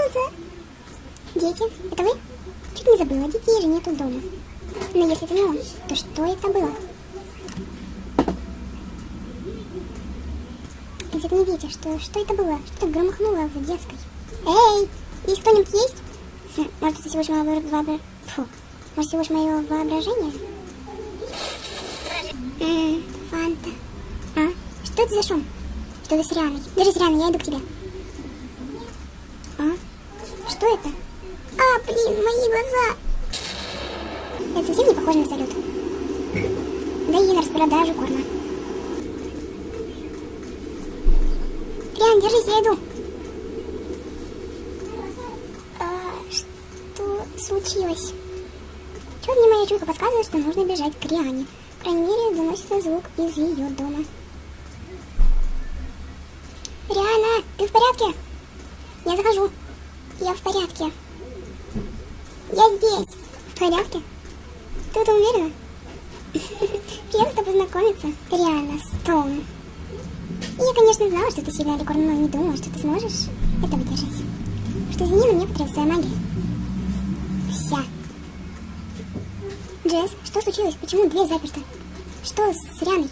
что за... Дети, это вы? Чуть не забыла, детей же нету дома. Но если это не он, то что это было? Если вы не видите, что это было? Что-то громыхнуло в детской. Эй, здесь кто-нибудь есть? Может, это всего лишь мое воображение? Фанта. А? Что это за шум? Что это с Рианой? Держись, Риана, я иду к тебе. А? Что это? А, блин, мои глаза! Это совсем не похоже на салют. Да и на распродажу корма. Риан, держись, я иду. Что случилось? Чего мне моя чуйка подсказывает, что нужно бежать к Риане. По крайней мере, доносится звук из ее дома. Риана, ты в порядке? Я захожу. Я в порядке. Я здесь. В порядке? Ты в этом уверена? Приятно познакомиться. Риана Стоун. Я, конечно, знала, что ты сильный ликорн, но не думала, что ты сможешь это выдержать. Что изменила некоторая своя магия. Вся. Джесс, что случилось? Почему дверь заперта? Что с Рианой?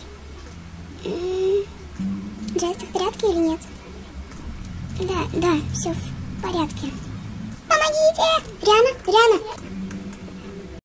Джесс, ты в порядке или нет? Да, все в порядке. Помогите! Риана!